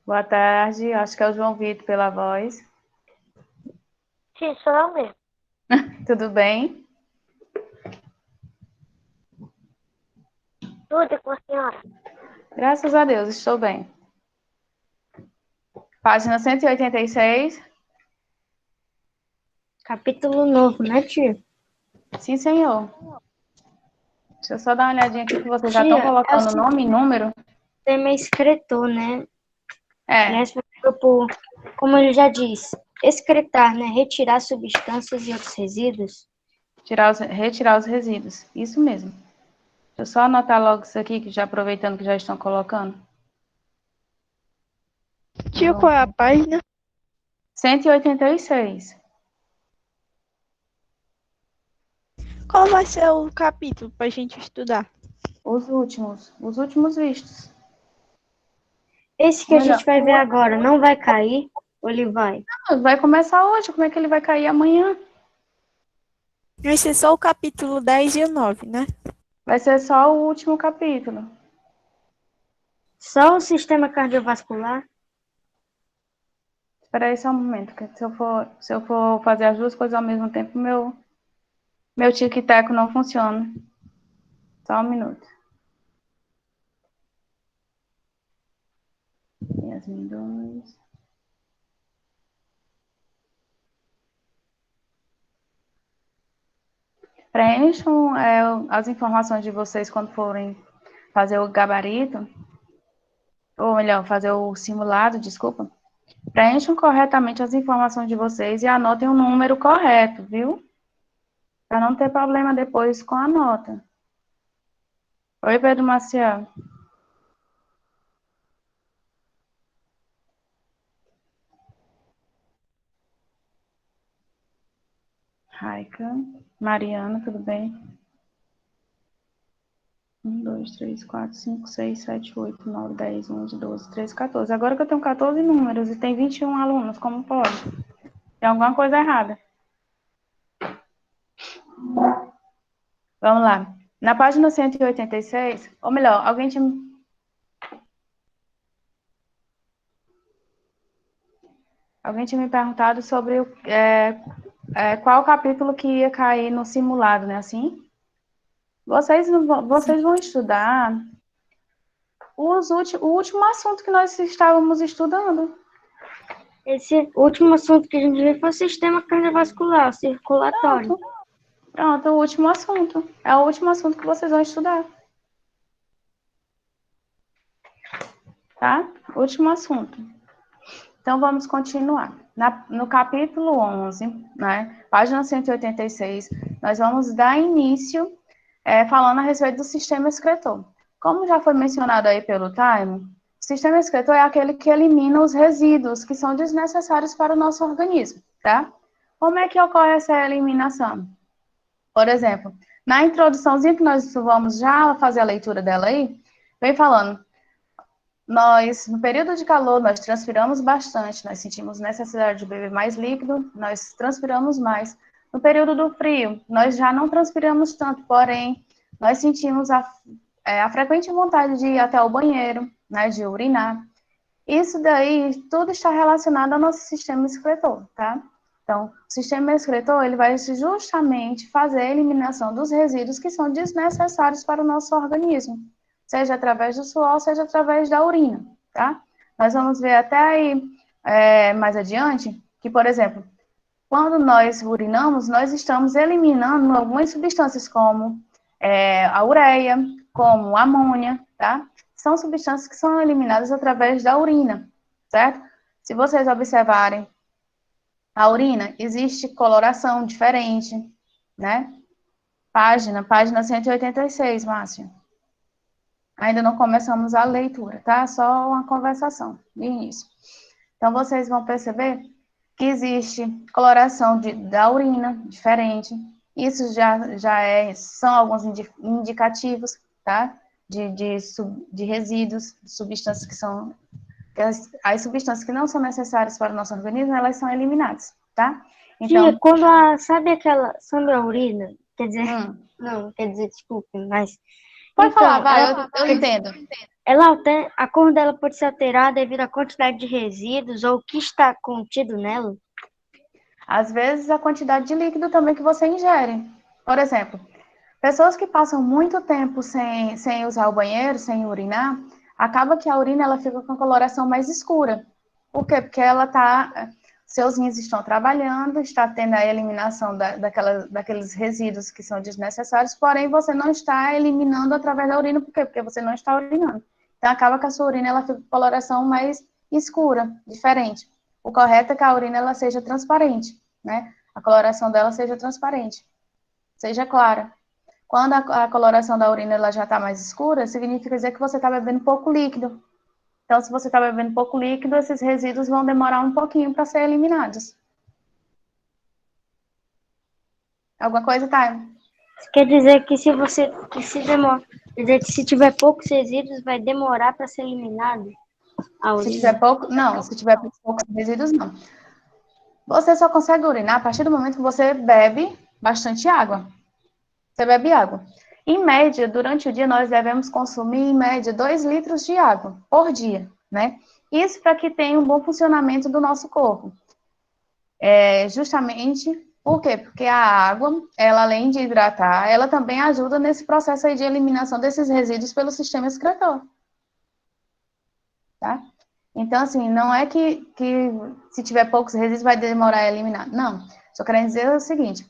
Boa tarde, acho que é o João Vitor pela voz. Sim, sou eu mesmo. Tudo bem? Tudo com a senhora. Graças a Deus, estou bem. Página 186. Capítulo novo, né, tia? Sim, senhor. Deixa eu só dar uma olhadinha aqui que vocês já estão Tia, é o colocando nome e número. sistema escritor, né? Ele é É, responsável por, como ele já diz, excretar, né? Retirar substâncias e outros resíduos. retirar os resíduos. Isso mesmo. Deixa eu só anotar logo isso aqui, que já aproveitando que já estão colocando. Então, Tio, qual é a vamos. página? 186. Qual vai ser o capítulo pra gente estudar? Os últimos vistos. Esse que Ou a melhor, gente vai ver agora não vai cair? Ou ele vai? vai começar hoje, como é que ele vai cair amanhã? Vai ser só o capítulo 10 e o 9, né? Vai ser só o último capítulo. Só o sistema cardiovascular? Espera aí só um momento, que se eu for fazer as duas coisas ao mesmo tempo, meu tic-tac não funciona. Só um minuto. Yasmin 2. Preencham as informações de vocês quando forem fazer o gabarito, ou melhor, fazer o simulado, desculpa. Preencham corretamente as informações de vocês e anotem o número correto, viu? Para não ter problema depois com a nota. Oi, Pedro Maciel. Raika. Mariana, tudo bem? 1, 2, 3, 4, 5, 6, 7, 8, 9, 10, 11, 12, 13, 14. Agora que eu tenho 14 números e tem 21 alunos, como pode? Tem alguma coisa errada. Vamos lá. Na página 186, ou melhor, alguém tinha me perguntado sobre qual capítulo que ia cair no simulado, né? Assim, vocês vão estudar o último assunto que nós estávamos estudando. Esse último assunto que a gente viu foi o sistema cardiovascular, circulatório. Pronto, pronto, o último assunto. É o último assunto que vocês vão estudar. Tá? Último assunto. Então, vamos continuar. No capítulo 11, né, página 186, nós vamos dar início falando a respeito do sistema excretor. Como já foi mencionado aí pelo Time, o sistema excretor é aquele que elimina os resíduos que são desnecessários para o nosso organismo, tá? Como é que ocorre essa eliminação? Por exemplo, na introduçãozinha que nós vamos já fazer a leitura dela aí, vem falando nós, no período de calor, nós transpiramos bastante, nós sentimos necessidade de beber mais líquido, nós transpiramos mais. No período do frio, nós já não transpiramos tanto, porém, nós sentimos a frequente vontade de ir até o banheiro, né, de urinar. Isso daí, tudo está relacionado ao nosso sistema excretor, tá? Então, o sistema excretor, ele vai justamente fazer a eliminação dos resíduos que são desnecessários para o nosso organismo, seja através do suor, seja através da urina, tá? Nós vamos ver até aí, mais adiante, que, por exemplo, quando nós urinamos, nós estamos eliminando algumas substâncias como a ureia, como a amônia, tá? São substâncias que são eliminadas através da urina, certo? Se vocês observarem a urina, existe coloração diferente, né? Página 186, Márcia. Ainda não começamos a leitura, tá? Só uma conversação de início. Então, vocês vão perceber que existe coloração da urina diferente. Isso são alguns indicativos, tá? De resíduos, de substâncias que são. As substâncias que não são necessárias para o nosso organismo, elas são eliminadas, tá? Tia, Então, quando sabe a urina? Quer dizer, hum, não, quer dizer, desculpe, mas, pode falar, então, vai, ela, eu quer dizer, entendo. A cor dela pode ser alterada devido à quantidade de resíduos ou o que está contido nela? Às vezes, a quantidade de líquido também que você ingere. Por exemplo, pessoas que passam muito tempo sem usar o banheiro, sem urinar, acaba que a urina ela fica com a coloração mais escura. Por quê? Porque seus rins estão trabalhando, está tendo a eliminação daqueles resíduos que são desnecessários, porém você não está eliminando através da urina. Por quê? Porque você não está urinando. Então acaba que a sua urina ela fica com coloração mais escura, diferente. O correto é que a urina ela seja transparente, né? A coloração dela seja transparente, seja clara. Quando a coloração da urina ela já está mais escura, significa dizer que você está bebendo pouco líquido. Então, se você está bebendo pouco líquido, esses resíduos vão demorar um pouquinho para ser eliminados. Alguma coisa, Thay? Quer dizer que se tiver poucos resíduos, vai demorar para ser eliminado a Se urina? tiver pouco, não. Se tiver poucos resíduos, não. Você só consegue urinar a partir do momento que você bebe bastante água. Você bebe água. Em média, durante o dia, nós devemos consumir, em média, 2 litros de água por dia, né? Isso para que tenha um bom funcionamento do nosso corpo. Justamente, por quê? Porque a água, ela além de hidratar, ela também ajuda nesse processo aí de eliminação desses resíduos pelo sistema excretor. Tá? Então, assim, não é que se tiver poucos resíduos vai demorar a eliminar. Não. Só querendo dizer o seguinte,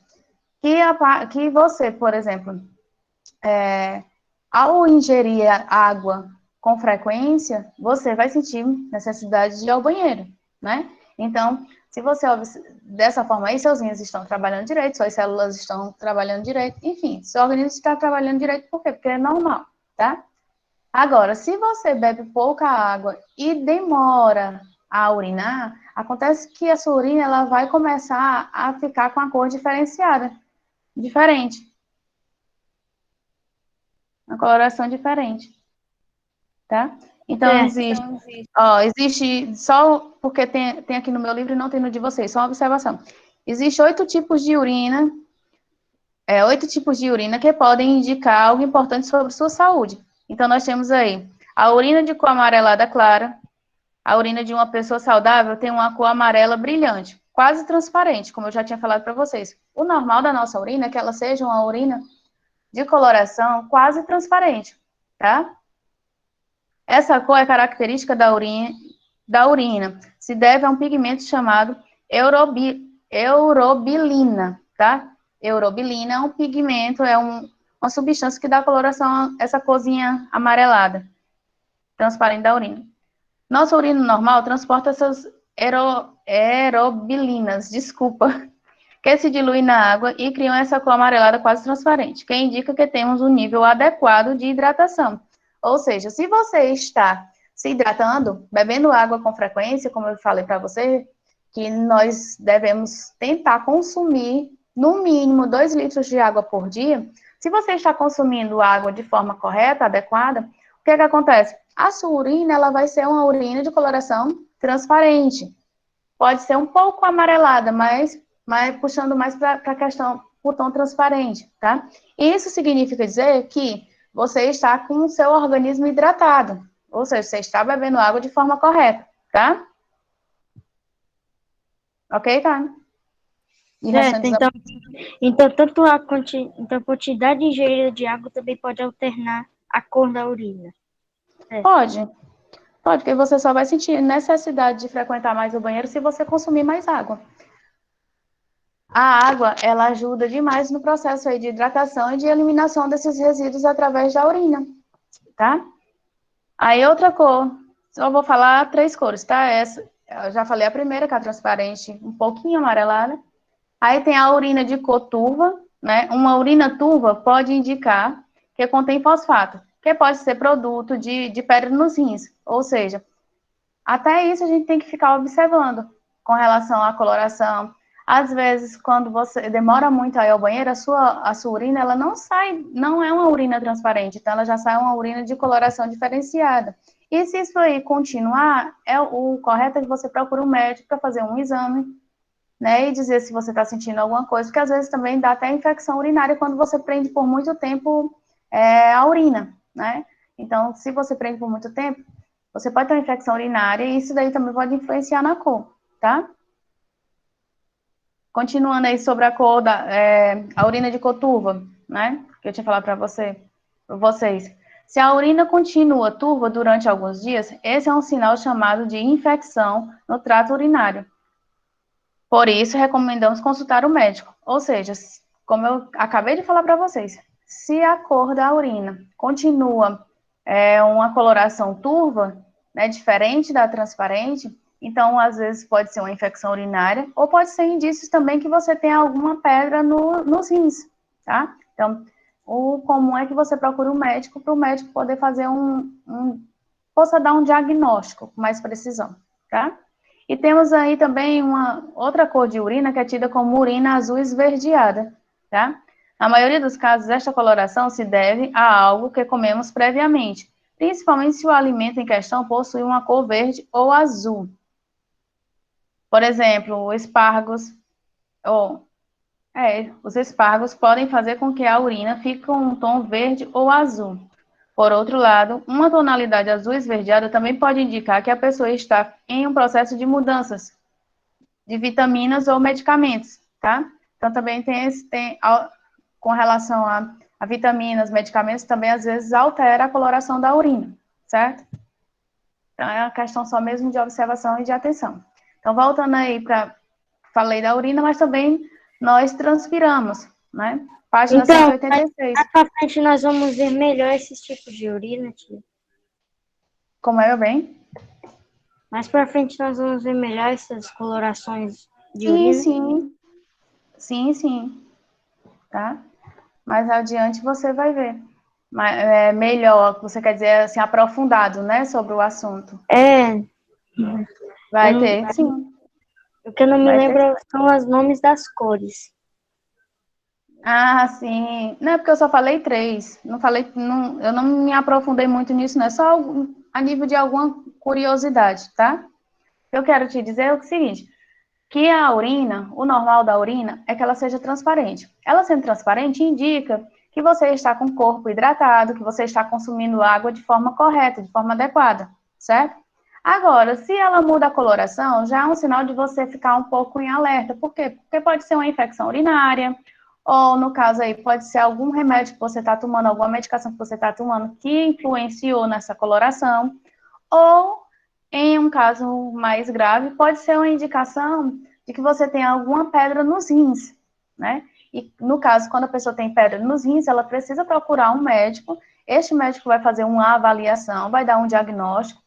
que você, por exemplo, ao ingerir água com frequência, você vai sentir necessidade de ir ao banheiro, né? Então, se você dessa forma aí, seus rins estão trabalhando direito, suas células estão trabalhando direito, enfim, seu organismo está trabalhando direito, por quê? Porque é normal, tá? Agora, se você bebe pouca água e demora a urinar, acontece que a sua urina ela vai começar a ficar com a cor diferenciada, diferente, uma coloração diferente, tá? Então, existe só porque tem aqui no meu livro e não tem no de vocês, só uma observação. Existem 8 tipos de urina, 8 tipos de urina que podem indicar algo importante sobre sua saúde. Então, nós temos aí a urina de cor amarelada clara, a urina de uma pessoa saudável tem uma cor amarela brilhante, quase transparente, como eu já tinha falado para vocês. O normal da nossa urina é que ela seja uma urina de coloração quase transparente, tá? Essa cor é característica da urina. Se deve a um pigmento chamado eurobilina, tá? Eurobilina é um pigmento, uma substância que dá coloração a essa corzinha amarelada, transparente da urina. Nossa urina normal transporta essas aerobilinas, que se diluem na água e criam essa cor amarelada quase transparente, que indica que temos um nível adequado de hidratação. Ou seja, se você está se hidratando, bebendo água com frequência, como eu falei para você, que nós devemos tentar consumir no mínimo 2 litros de água por dia, se você está consumindo água de forma correta, adequada, o que acontece? A sua urina ela vai ser uma urina de coloração transparente. Pode ser um pouco amarelada, mas puxando mais para a questão o tom transparente, tá? Isso significa dizer que você está com o seu organismo hidratado, ou seja, você está bebendo água de forma correta, tá? Ok, tá? Certo, então a quantidade ingerida de água também pode alternar a cor da urina. Certo. Pode, porque você só vai sentir necessidade de frequentar mais o banheiro se você consumir mais água. A água, ela ajuda demais no processo aí de hidratação e de eliminação desses resíduos através da urina, tá? Aí outra cor, só vou falar 3 cores, tá? Essa, eu já falei a primeira, que é a transparente, um pouquinho amarelada. Aí tem a urina de cor turva, né? Uma urina turva pode indicar que contém fosfato, que pode ser produto de pedra nos rins. Ou seja, até isso a gente tem que ficar observando com relação à coloração. Às vezes, quando você demora muito a ir ao banheiro, a sua urina, ela não é uma urina transparente, então ela já sai uma urina de coloração diferenciada. E se isso aí continuar, o correto é que você procure um médico para fazer um exame, né, e dizer se você está sentindo alguma coisa, porque às vezes também dá até infecção urinária quando você prende por muito tempo a urina, né? Então, se você prende por muito tempo, você pode ter uma infecção urinária e isso daí também pode influenciar na cor, tá? Continuando aí sobre a cor a urina de cor turva, né? Que eu tinha falado para vocês. Se a urina continua turva durante alguns dias, esse é um sinal chamado de infecção no trato urinário. Por isso, recomendamos consultar o médico. Ou seja, como eu acabei de falar para vocês, se a cor da urina continua uma coloração turva, né, diferente da transparente, então, às vezes, pode ser uma infecção urinária, ou pode ser indícios também que você tem alguma pedra nos rins, tá? Então, o comum é que você procure um médico para o médico poder fazer possa dar um diagnóstico com mais precisão, tá? E temos aí também uma outra cor de urina que é tida como urina azul esverdeada, tá? Na maioria dos casos, esta coloração se deve a algo que comemos previamente, principalmente se o alimento em questão possui uma cor verde ou azul. Por exemplo, os espargos podem fazer com que a urina fique com um tom verde ou azul. Por outro lado, uma tonalidade azul esverdeada também pode indicar que a pessoa está em um processo de mudanças de vitaminas ou medicamentos, tá? Então, também com relação a vitaminas, medicamentos, também às vezes altera a coloração da urina, certo? Então, é uma questão só mesmo de observação e de atenção. Então, voltando aí falei da urina, mas também nós transpiramos, né? Página Então, 186. mais pra frente nós vamos ver melhor esses tipos de urina, tia. Como é, meu bem? Mais pra frente nós vamos ver melhor essas colorações de Sim, urina. sim. Sim, sim. Tá? Mais adiante você vai ver. Melhor, você quer dizer assim, aprofundado, né, sobre o assunto. Vai ter, sim. O que eu não me Vai ter. lembro são os nomes das cores. Ah, sim. Não é porque eu só falei 3. Não falei, não, eu não me aprofundei muito nisso, não. É só a nível de alguma curiosidade, tá? Eu quero te dizer o seguinte, que a urina, o normal da urina é que ela seja transparente. Ela sendo transparente indica que você está com o corpo hidratado, que você está consumindo água de forma correta, de forma adequada, certo? Agora, se ela muda a coloração, já é um sinal de você ficar um pouco em alerta. Por quê? Porque pode ser uma infecção urinária, ou no caso aí, pode ser algum remédio que você está tomando, alguma medicação que você está tomando que influenciou nessa coloração, ou em um caso mais grave, pode ser uma indicação de que você tem alguma pedra nos rins, né? E no caso, quando a pessoa tem pedra nos rins, ela precisa procurar um médico. Este médico vai fazer uma avaliação, vai dar um diagnóstico.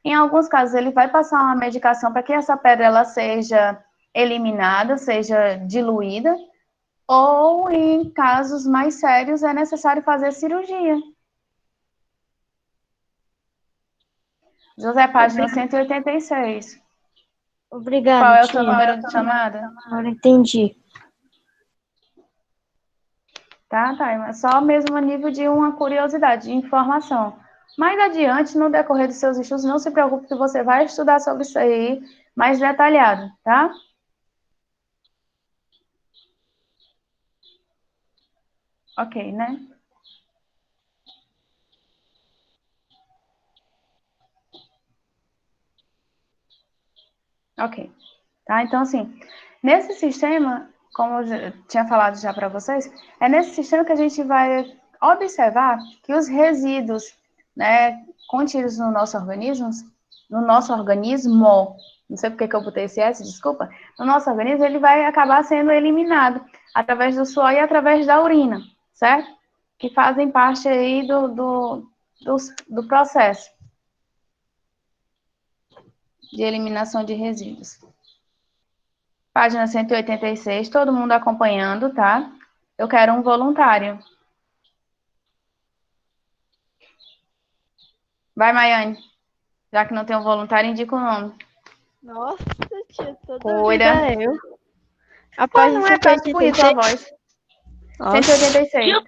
Em alguns casos, ele vai passar uma medicação para que essa pedra ela seja eliminada, seja diluída, ou em casos mais sérios é necessário fazer cirurgia. José, página 186. Obrigada, Qual é o seu tia. número de chamada? Agora entendi. Tá, é só mesmo a nível de uma curiosidade, de informação. Mais adiante, no decorrer dos seus estudos, não se preocupe que você vai estudar sobre isso aí mais detalhado, tá? Ok, né? Ok. Tá, então assim, nesse sistema, como eu tinha falado já para vocês, é nesse sistema que a gente vai observar que os resíduos, né, contidos no nosso organismo, não sei porque que eu botei esse S, desculpa, no nosso organismo, ele vai acabar sendo eliminado através do suor e através da urina, certo? Que fazem parte aí do processo de eliminação de resíduos. Página 186, todo mundo acompanhando, tá? Eu quero um voluntário. Vai, Maiane. Já que não tem um voluntário, indica o nome. Nossa, tia, toda Cuida. vida eu. A Pô, página não é? Tá muito bonita a 186. voz. Nossa. 186.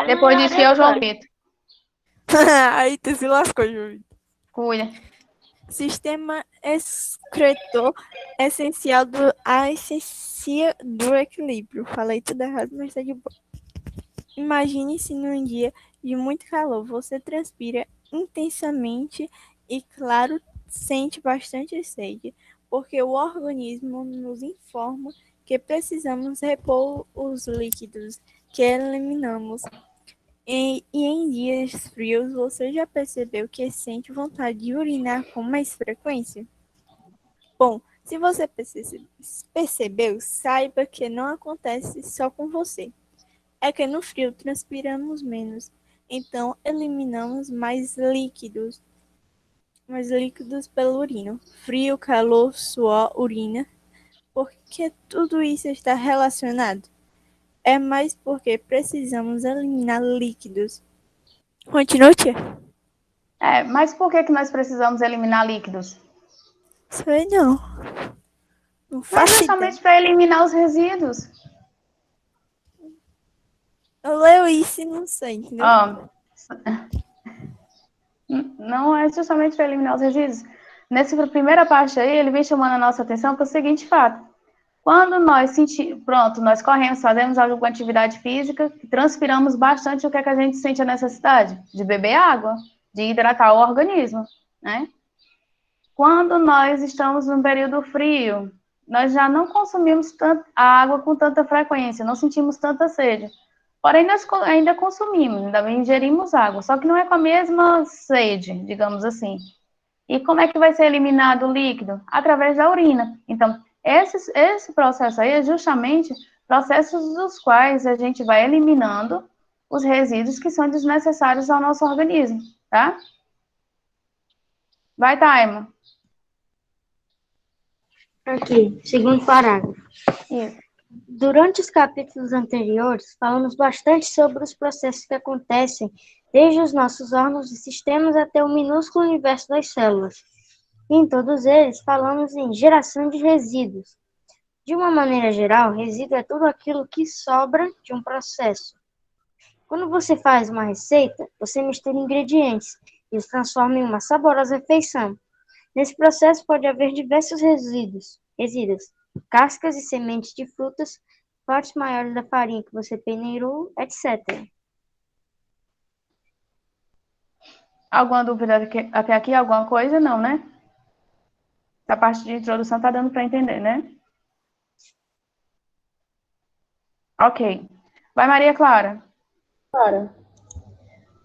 Depois diz que é o João Vitor. Aí tu se lascou, Júlio. Cuida. Sistema excretor essencial a essência do equilíbrio. Falei tudo errado, mas tá de boa. Imagine-se num dia de muito calor, você transpira intensamente e, claro, sente bastante sede, porque o organismo nos informa que precisamos repor os líquidos que eliminamos. E em dias frios, você já percebeu que sente vontade de urinar com mais frequência? Bom, se você percebeu, saiba que não acontece só com você. É que no frio transpiramos menos, então eliminamos mais líquidos pela urina. Frio, calor, suor, urina. Por que tudo isso está relacionado? É mais porque precisamos eliminar líquidos. Continua, tia. Mas por que que nós precisamos eliminar líquidos? Sei não. Não Mas faço ideia. justamente para eliminar os resíduos. Eu leio isso e não sei, entendeu? Não é justamente para eliminar os resíduos. Nessa primeira parte aí, ele vem chamando a nossa atenção para o seguinte fato. Quando nós sentimos, pronto, nós corremos, fazemos alguma atividade física, transpiramos bastante, o que é que a gente sente a necessidade? De beber água, de hidratar o organismo, né? Quando nós estamos num período frio, nós já não consumimos a água com tanta frequência, não sentimos tanta sede. Porém, nós ainda consumimos, ainda ingerimos água, só que não é com a mesma sede, digamos assim. E como é que vai ser eliminado o líquido? Através da urina. Então, esse processo aí é justamente processos dos quais a gente vai eliminando os resíduos que são desnecessários ao nosso organismo, tá? Vai, Taima. Aqui, segundo parágrafo. Isso. Durante os capítulos anteriores, falamos bastante sobre os processos que acontecem desde os nossos órgãos e sistemas até o minúsculo universo das células. E em todos eles, falamos em geração de resíduos. De uma maneira geral, resíduo é tudo aquilo que sobra de um processo. Quando você faz uma receita, você mistura ingredientes e os transforma em uma saborosa refeição. Nesse processo pode haver diversos resíduos, cascas e sementes de frutas, partes maiores da farinha que você peneirou, etc. Alguma dúvida até aqui? Alguma coisa? Não, né? Essa parte de introdução tá dando para entender, né? Ok. Vai, Maria Clara.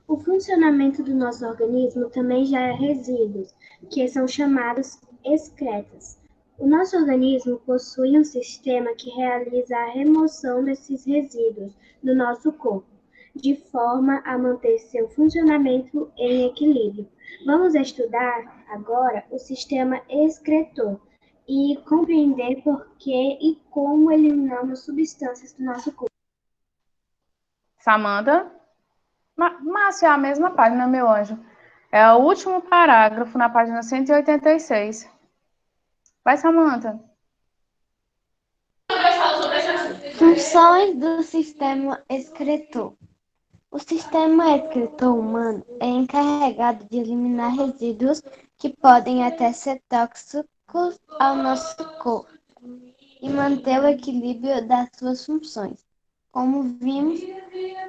O funcionamento do nosso organismo também gera resíduos, que são chamados excretas. O nosso organismo possui um sistema que realiza a remoção desses resíduos do nosso corpo, de forma a manter seu funcionamento em equilíbrio. Vamos estudar agora o sistema excretor e compreender por que e como eliminamos substâncias do nosso corpo. Samanta. Márcia, é a mesma página, meu anjo. É o último parágrafo na página 186. Vai, Samanta. Funções do sistema excretor. O sistema excretor humano é encarregado de eliminar resíduos que podem até ser tóxicos ao nosso corpo e manter o equilíbrio das suas funções. Como vimos,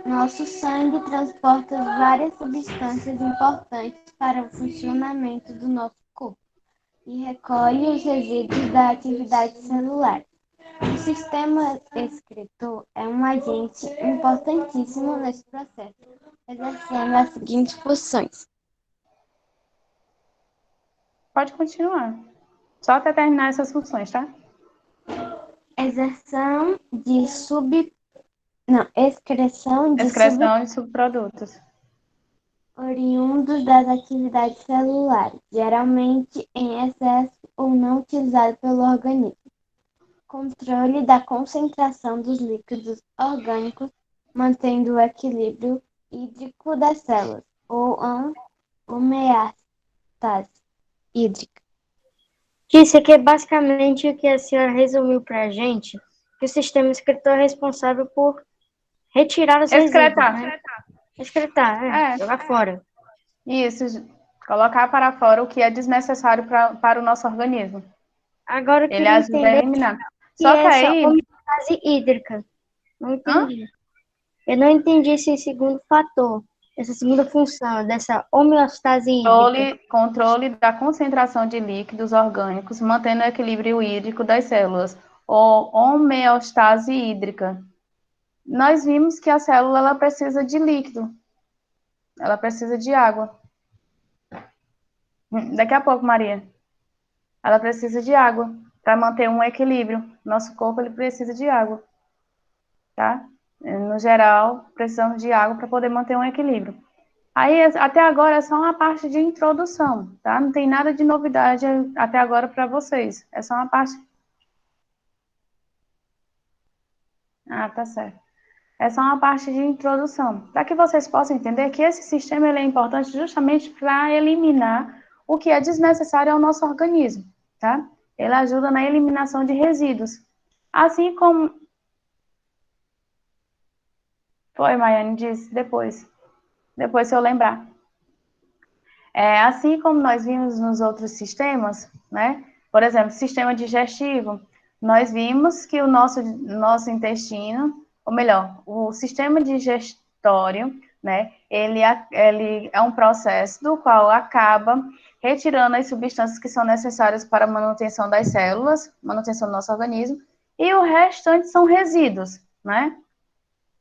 nosso sangue transporta várias substâncias importantes para o funcionamento do nosso corpo e recolhe os resíduos da atividade celular. O sistema excretor é um agente importantíssimo nesse processo, exercendo as seguintes funções. Pode continuar. Só até terminar essas funções, tá? Excreção de subprodutos oriundos das atividades celulares, geralmente em excesso ou não utilizado pelo organismo. Controle da concentração dos líquidos orgânicos, mantendo o equilíbrio hídrico das células, ou homeostase hídrica. Isso aqui é basicamente o que a senhora resumiu para a gente, que o sistema excretor é responsável por retirar os resíduos, né? Excretar, jogar fora. Isso, colocar para fora o que é desnecessário para o nosso organismo. Agora eu Ele ajuda a eliminar. Só que aí... homeostase hídrica. Não entendi. Eu não entendi esse segundo fator. essa segunda função dessa homeostase hídrica? Controle da concentração de líquidos orgânicos, mantendo o equilíbrio hídrico das células, ou homeostase hídrica. Nós vimos que a célula ela precisa de líquido, ela precisa de água. Daqui a pouco, Maria. Ela precisa de água para manter um equilíbrio. Nosso corpo ele precisa de água, tá? No geral, precisamos de água para poder manter um equilíbrio. Aí, até agora, é só uma parte de introdução, tá? Não tem nada de novidade até agora para vocês. É só uma parte... Ah, tá certo. É só uma parte de introdução, para que vocês possam entender que esse sistema ele é importante justamente para eliminar o que é desnecessário ao nosso organismo, tá? Ele ajuda na eliminação de resíduos. Assim como... Foi, Maiane disse, depois se eu lembrar. Assim como nós vimos nos outros sistemas, né? Por exemplo, sistema digestivo, nós vimos que o nosso intestino, ou melhor, o sistema digestório, né? Ele é um processo do qual acaba retirando as substâncias que são necessárias para a manutenção das células, manutenção do nosso organismo, e o restante são resíduos, né?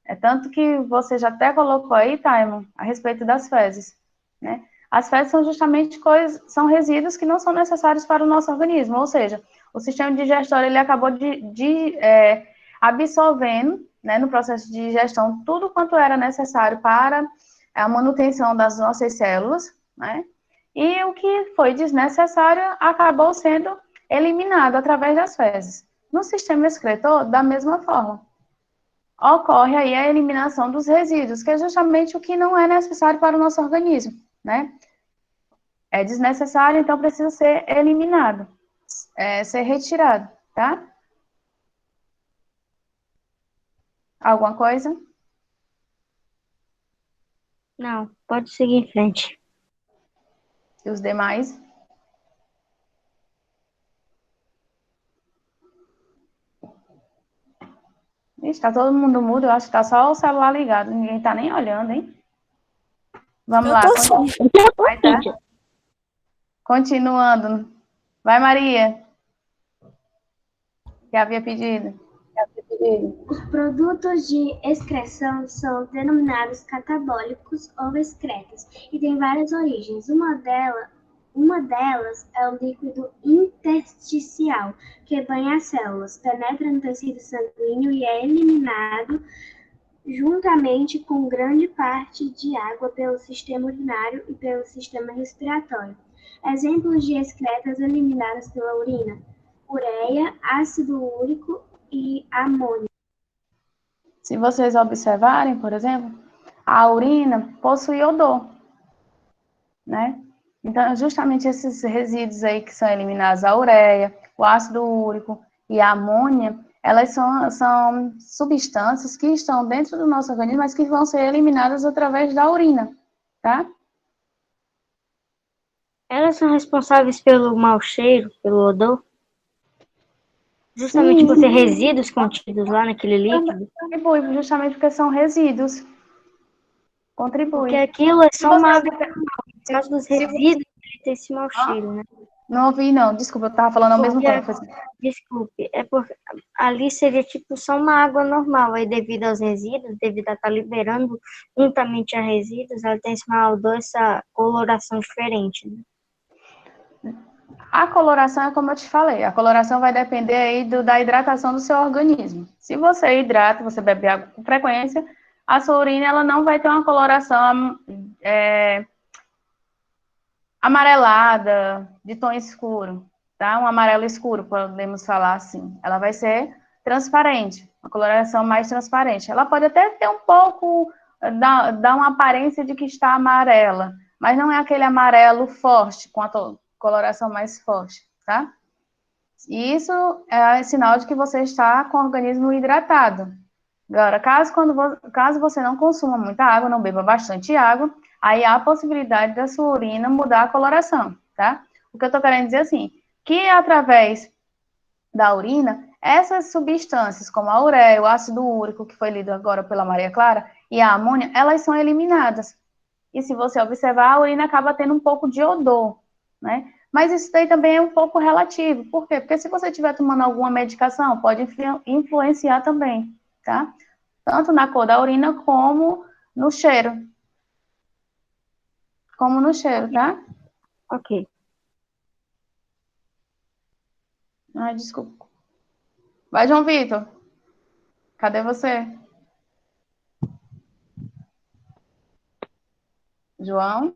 É tanto que você já até colocou aí, Taimon, a respeito das fezes, né? As fezes são justamente são resíduos que não são necessários para o nosso organismo, ou seja, o sistema digestório ele acabou absorvendo, né, no processo de digestão, tudo quanto era necessário para a manutenção das nossas células, né? E o que foi desnecessário acabou sendo eliminado através das fezes. No sistema excretor, da mesma forma, ocorre aí a eliminação dos resíduos, que é justamente o que não é necessário para o nosso organismo, né? É desnecessário, então precisa ser eliminado, ser retirado, tá? Alguma coisa? Não, pode seguir em frente. E os demais? Está todo mundo mudo, eu acho que está só o celular ligado, ninguém está nem olhando, hein? Vamos Eu lá. tô sim. Vai, tá? Continuando. Vai, Maria. Que havia pedido. Os produtos de excreção são denominados catabólicos ou excretas e têm várias origens. Uma delas é o líquido intersticial, que banha as células, penetra no tecido sanguíneo e é eliminado juntamente com grande parte de água pelo sistema urinário e pelo sistema respiratório. Exemplos de excretas eliminadas pela urina: ureia, ácido úrico e amônia. Se vocês observarem, por exemplo, a urina possui odor, né? Então, justamente esses resíduos aí que são eliminados, a ureia, o ácido úrico e a amônia, elas são substâncias que estão dentro do nosso organismo, mas que vão ser eliminadas através da urina, tá? Elas são responsáveis pelo mau cheiro, pelo odor? Justamente Sim, por ter resíduos contidos lá naquele líquido? contribui, justamente porque são resíduos. Contribui. Porque aquilo é só uma água Você- normal. Por causa dos se resíduos, ele tem esse mau cheiro, né? Não ouvi, não. Desculpa, eu estava falando ao mesmo Porque, tempo. desculpe, é porque ali seria tipo só uma água normal. Aí devido aos resíduos, devido a estar liberando juntamente a resíduos, ela tem esse mau odor, essa coloração diferente, né? A coloração é como eu te falei. A coloração vai depender aí da hidratação do seu organismo. Se você hidrata, você bebe água com frequência, a sua urina ela não vai ter uma coloração amarelada, de tom escuro, tá? Um amarelo escuro, podemos falar assim. Ela vai ser transparente, uma coloração mais transparente. Ela pode até ter um pouco, dar uma aparência de que está amarela, mas não é aquele amarelo forte, com a coloração mais forte, tá? E isso é sinal de que você está com o organismo hidratado. Agora, caso você não consuma muita água, não beba bastante água, aí há a possibilidade da sua urina mudar a coloração, tá? O que eu tô querendo dizer assim, que através da urina, essas substâncias, como a ureia, o ácido úrico, que foi lido agora pela Maria Clara, e a amônia, elas são eliminadas, e se você observar, a urina acaba tendo um pouco de odor, né? Mas isso daí também é um pouco relativo. Por quê? Porque se você estiver tomando alguma medicação, pode influenciar também, tá? Tanto na cor da urina como no cheiro. Como no cheiro, tá? Ok. Ai, desculpa. Vai, João Vitor. Cadê você? João?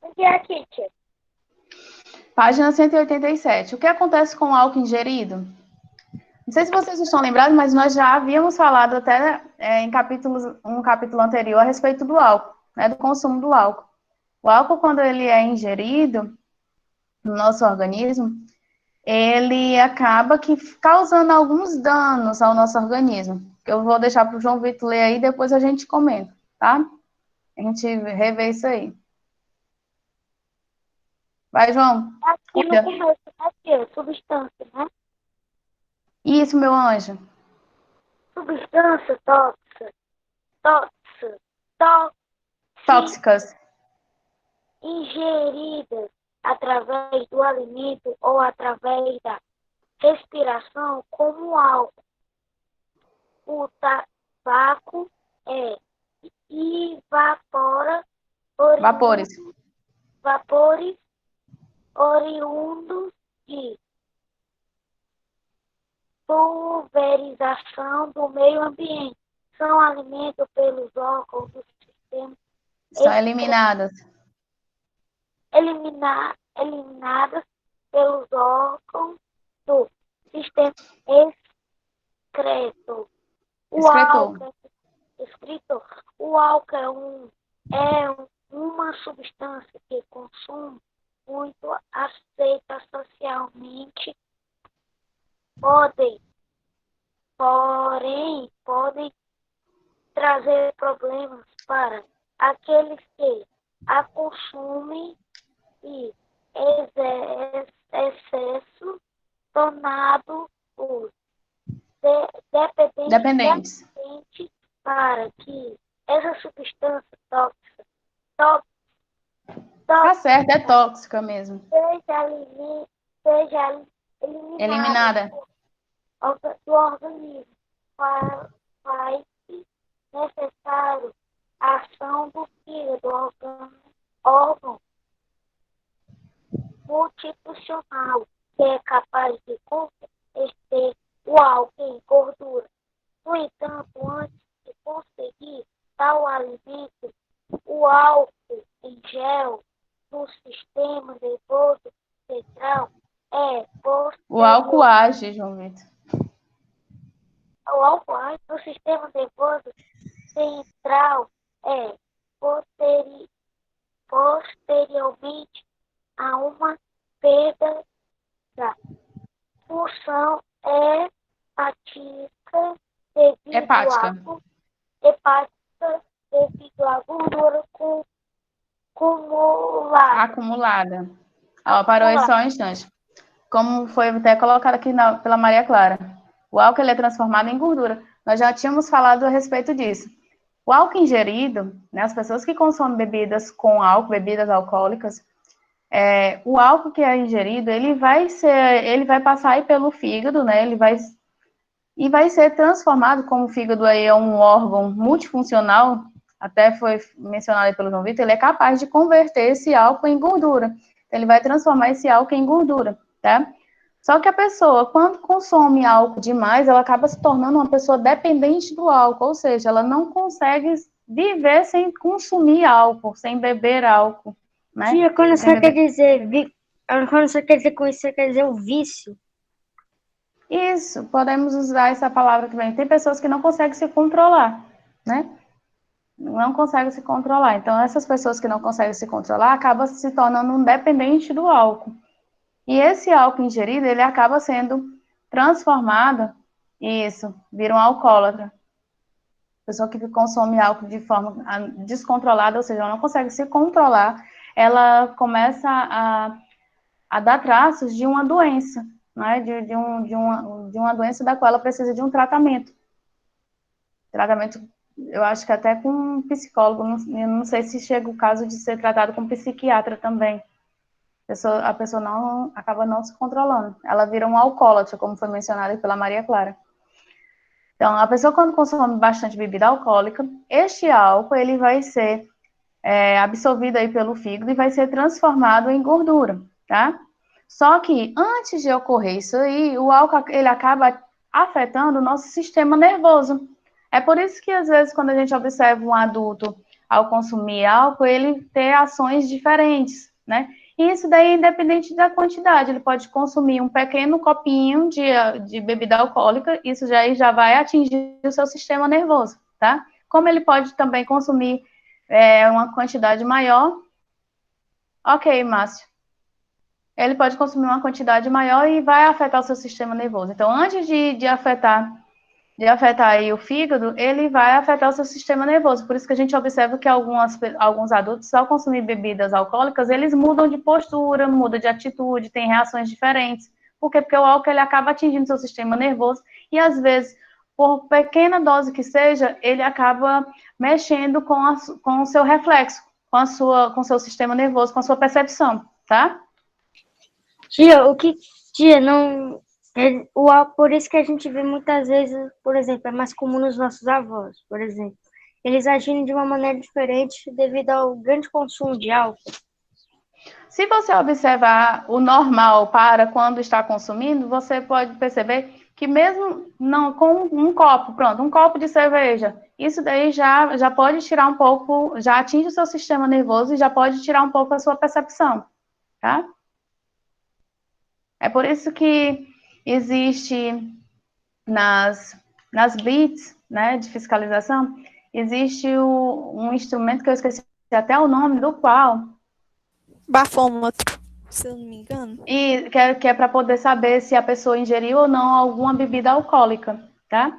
Onde é aqui, tia? Página 187. O que acontece com o álcool ingerido? Não sei se vocês estão lembrados, mas nós já havíamos falado até em um capítulo anterior a respeito do álcool, né, do consumo do álcool. O álcool, quando ele é ingerido no nosso organismo, ele acaba que causando alguns danos ao nosso organismo. Eu vou deixar para o João Vitor ler aí, depois a gente comenta, tá? A gente revê isso aí. Vai, João. Aqui no Cuida. começo, aqui, substância, né? Isso, meu anjo. Substância tóxica, tóxica, tóxica, Tóxicas. ingeridas através do alimento ou através da respiração, como álcool. O tabaco evapora Vapores. vapores oriundos de pulverização do meio ambiente. São alimentos pelos órgãos do sistema São eliminadas. eliminadas pelos órgãos do sistema excretor. Excretor. O álcool é uma substância que consome muito aceita socialmente, podem trazer problemas para aqueles que a consumem e excesso tornado os Dependentes. dependentes para que essa substância tóxica Tá certo, é tóxica mesmo. seja eliminada Eliminada. do organismo. Faz-se necessário a ação do fígado, órgão multifuncional, que é capaz de converter o álcool em gordura. No entanto, antes de conseguir tal alimento, o álcool em gel no sistema nervoso central O álcool age, João Vitor. o álcool age no sistema nervoso central é posteriormente a uma perda da função Hepática. hepática devido à gordura Acumulada. Ó, parou aí só um instante. Como foi até colocado aqui pela Maria Clara. O álcool ele é transformado em gordura. Nós já tínhamos falado a respeito disso. O álcool ingerido, né, as pessoas que consomem bebidas com álcool, bebidas alcoólicas, o álcool que é ingerido, ele vai passar aí pelo fígado, né? E vai ser transformado, como o fígado aí é um órgão multifuncional, até foi mencionado aí pelo João Vitor, ele é capaz de converter esse álcool em gordura. Ele vai transformar esse álcool em gordura, tá? Só que a pessoa, quando consome álcool demais, ela acaba se tornando uma pessoa dependente do álcool, ou seja, ela não consegue viver sem consumir álcool, sem beber álcool, né? Tia, quando você quer dizer, quando você quer dizer com isso, você quer dizer o vício? Isso, podemos usar essa palavra também. Tem pessoas que não conseguem se controlar, né? Não conseguem se controlar. Então, essas pessoas que não conseguem se controlar acabam se tornando um dependente do álcool. E esse álcool ingerido, ele acaba sendo transformado, isso, vira um alcoólatra. Pessoa que consome álcool de forma descontrolada, ou seja, ela não consegue se controlar, ela começa a dar traços de uma doença, né, de uma doença da qual ela precisa de um tratamento. Tratamento, eu acho que até com um psicólogo, eu não sei se chega o caso de ser tratado com psiquiatra também. A pessoa não, acaba não se controlando. Ela vira um alcoólatra, como foi mencionado pela Maria Clara. Então, a pessoa quando consome bastante bebida alcoólica, este álcool ele vai ser absorvido aí pelo fígado e vai ser transformado em gordura, tá? Só que antes de ocorrer isso aí, o álcool ele acaba afetando o nosso sistema nervoso. É por isso que às vezes quando a gente observa um adulto ao consumir álcool, ele tem ações diferentes, né? E isso daí, independente da quantidade, ele pode consumir um pequeno copinho de bebida alcoólica, isso já vai atingir o seu sistema nervoso, tá? Como ele pode também consumir uma quantidade maior. Ok, Márcio. Ele pode consumir uma quantidade maior e vai afetar o seu sistema nervoso. Então, antes de afetar aí o fígado, ele vai afetar o seu sistema nervoso. Por isso que a gente observa que alguns adultos, ao consumir bebidas alcoólicas, eles mudam de postura, mudam de atitude, têm reações diferentes. Por quê? Porque o álcool ele acaba atingindo o seu sistema nervoso e, às vezes, por pequena dose que seja, ele acaba mexendo com o seu reflexo, com o seu sistema nervoso, com a sua percepção, tá? Tia, tia, não. Por isso que a gente vê muitas vezes, por exemplo, é mais comum nos nossos avós, por exemplo. Eles agindo de uma maneira diferente devido ao grande consumo de álcool. Se você observar o normal para quando está consumindo, você pode perceber que mesmo não com um copo, pronto, um copo de cerveja, isso daí já pode tirar um pouco, já atinge o seu sistema nervoso e já pode tirar um pouco a sua percepção, tá? É por isso que existe nas BITs, né, de fiscalização, existe um instrumento que eu esqueci até o nome do qual. Bafômetro, se eu não me engano. E que é para poder saber se a pessoa ingeriu ou não alguma bebida alcoólica, tá?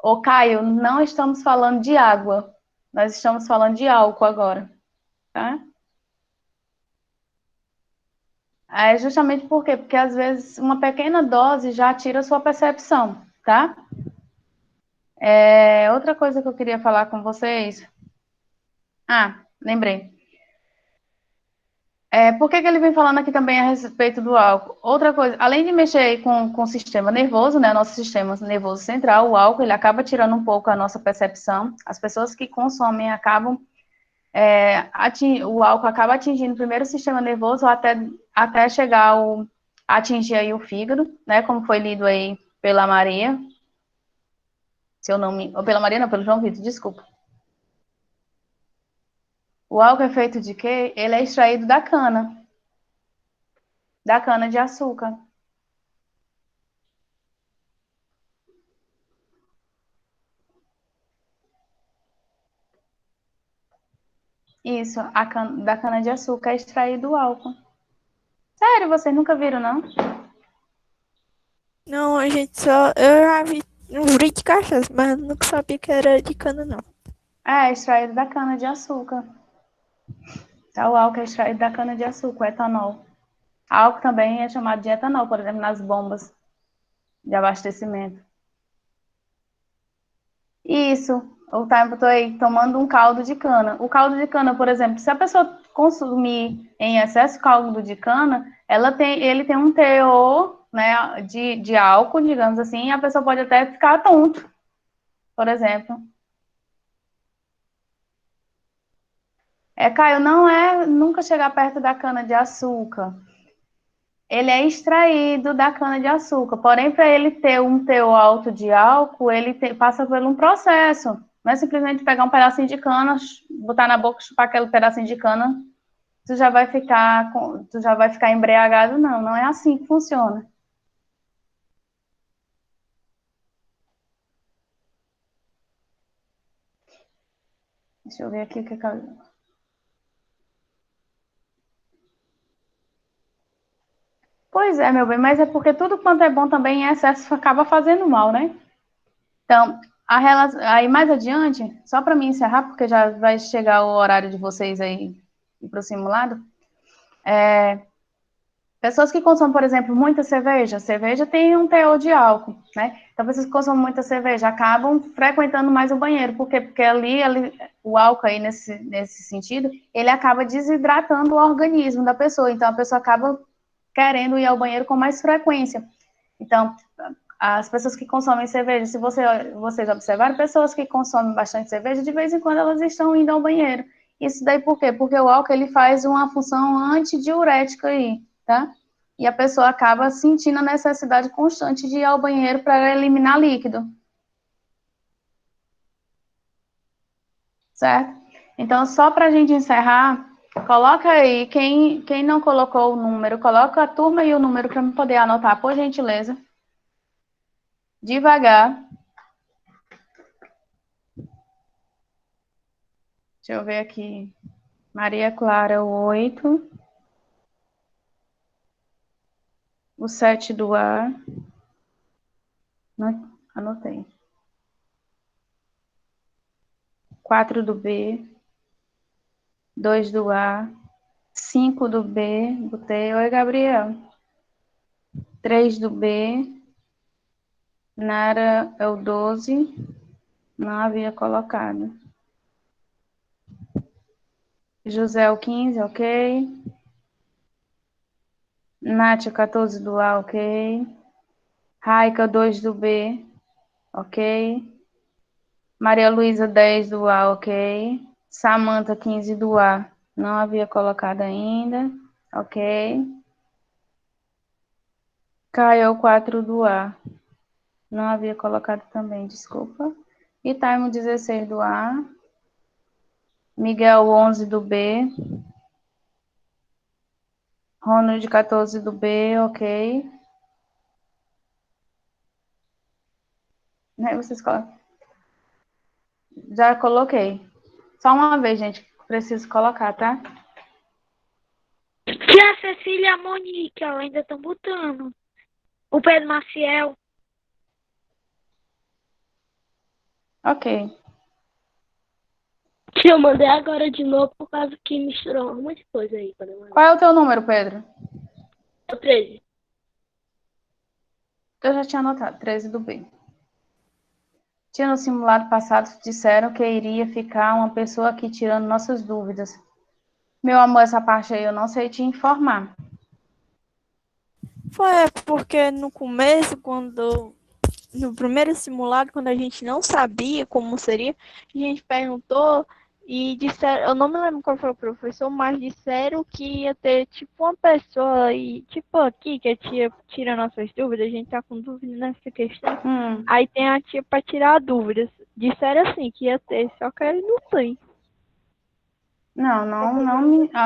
Ô, Caio, não estamos falando de água, nós estamos falando de álcool agora, tá? É justamente por quê? Porque às vezes uma pequena dose já tira a sua percepção, tá? Outra coisa que eu queria falar com vocês. Ah, lembrei. Por que ele vem falando aqui também a respeito do álcool? Outra coisa, além de mexer com o sistema nervoso, né, nosso sistema nervoso central, o álcool, ele acaba tirando um pouco a nossa percepção. As pessoas que consomem acabam, o álcool acaba atingindo primeiro o sistema nervoso até chegar a atingir aí o fígado, né, como foi lido aí pela Maria. Se eu não me... Ou pela Maria, não, pelo João Vitor, desculpa. O álcool é feito de quê? Ele é extraído da cana de açúcar. Isso, da cana de açúcar é extraído o álcool. Sério, vocês nunca viram, não? Não, a gente só. Eu já vi um vídeo de cachaça, mas nunca sabia que era de cana, não. É extraído da cana de açúcar. Tá, o álcool é extraído da cana de açúcar, o etanol. Álcool também é chamado de etanol, por exemplo, nas bombas de abastecimento. Isso, o tempo tô aí tomando um caldo de cana. O caldo de cana, por exemplo, se a pessoa consumir em excesso caldo de cana, ele tem um teor, né, de álcool, digamos assim, e a pessoa pode até ficar tonto, por exemplo. Caio, não é nunca chegar perto da cana de açúcar. Ele é extraído da cana de açúcar, porém, para ele ter um teor alto de álcool, passa por um processo. Não é simplesmente pegar um pedacinho de cana, botar na boca, chupar aquele pedacinho de cana, tu já vai ficar embriagado, não. Não é assim que funciona. Deixa eu ver aqui o que eu... Pois é, meu bem, mas é porque tudo quanto é bom também em excesso acaba fazendo mal, né? Então, aí mais adiante, só para mim encerrar, porque já vai chegar o horário de vocês aí ir para o simulado, Pessoas que consomem, por exemplo, muita cerveja, cerveja tem um teor de álcool, né? Então, pessoas que consomem muita cerveja acabam frequentando mais o banheiro. Por quê? Porque ali o álcool aí, nesse sentido, ele acaba desidratando o organismo da pessoa. Então, a pessoa acaba querendo ir ao banheiro com mais frequência. Então, as pessoas que consomem cerveja, se vocês observarem, pessoas que consomem bastante cerveja, de vez em quando elas estão indo ao banheiro. Isso daí por quê? Porque o álcool ele faz uma função antidiurética aí, tá? E a pessoa acaba sentindo a necessidade constante de ir ao banheiro para eliminar líquido. Certo? Então, só para a gente encerrar, coloca aí, quem não colocou o número, coloca a turma e o número para eu poder anotar, por gentileza. Devagar. Deixa eu ver aqui. Maria Clara, o 8. O 7 do A. Anotei. 4 do B. 2 do A. 5 do B. Botei. Oi, Gabriel. 3 do B. Nara é o 12. Não havia colocado. José o 15, ok. Nath, 14 do A, ok. Raica, 2 do B, ok. Maria Luísa, 10 do A, ok. Samanta, 15 do A, não havia colocado ainda, ok. Caio, 4 do A, não havia colocado também, desculpa. Itaimo, 16 do A. Miguel, 11 do B. Ronald, 14 do B, ok. Vocês colocam. Já coloquei. Só uma vez, gente. Preciso colocar, tá? Tia Cecília e a Monique, ó, ainda estão botando. O Pedro Maciel. Ok. Eu mandei agora de novo por causa que misturou um monte de coisa aí. Qual é o teu número, Pedro? É o 13. Eu já tinha anotado. 13 do B. Tinha no simulado passado, disseram que iria ficar uma pessoa aqui tirando nossas dúvidas. Meu amor, essa parte aí eu não sei te informar. Foi porque no começo, no primeiro simulado, quando a gente não sabia como seria, a gente perguntou e disseram, eu não me lembro qual foi o professor, mas disseram que ia ter tipo uma pessoa aí, tipo aqui, que a tia tira nossas dúvidas, a gente tá com dúvida nessa questão. Aí tem a tia para tirar dúvidas. Disseram assim que ia ter, só que ele não tem.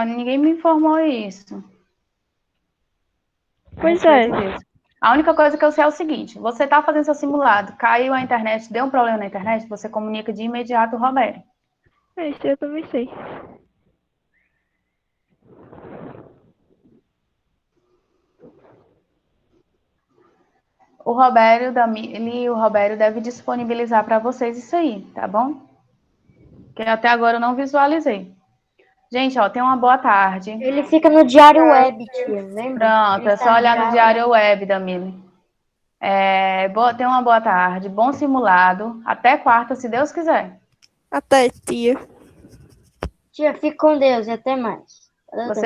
Ninguém me informou isso. Pois é. A única coisa que eu sei é o seguinte: você está fazendo seu simulado, caiu a internet, deu um problema na internet, você comunica de imediato o Roberto. Isso eu também sei. O Robério deve disponibilizar para vocês isso aí, tá bom? Que até agora eu não visualizei. Gente, ó, tenha uma boa tarde. Ele fica no Diário Web, tia, lembra? Pronto, é só olhar no Diário Web, Damile. Tenha uma boa tarde, bom simulado. Até quarta, se Deus quiser. Até, tia. Tia, fique com Deus e até mais. Você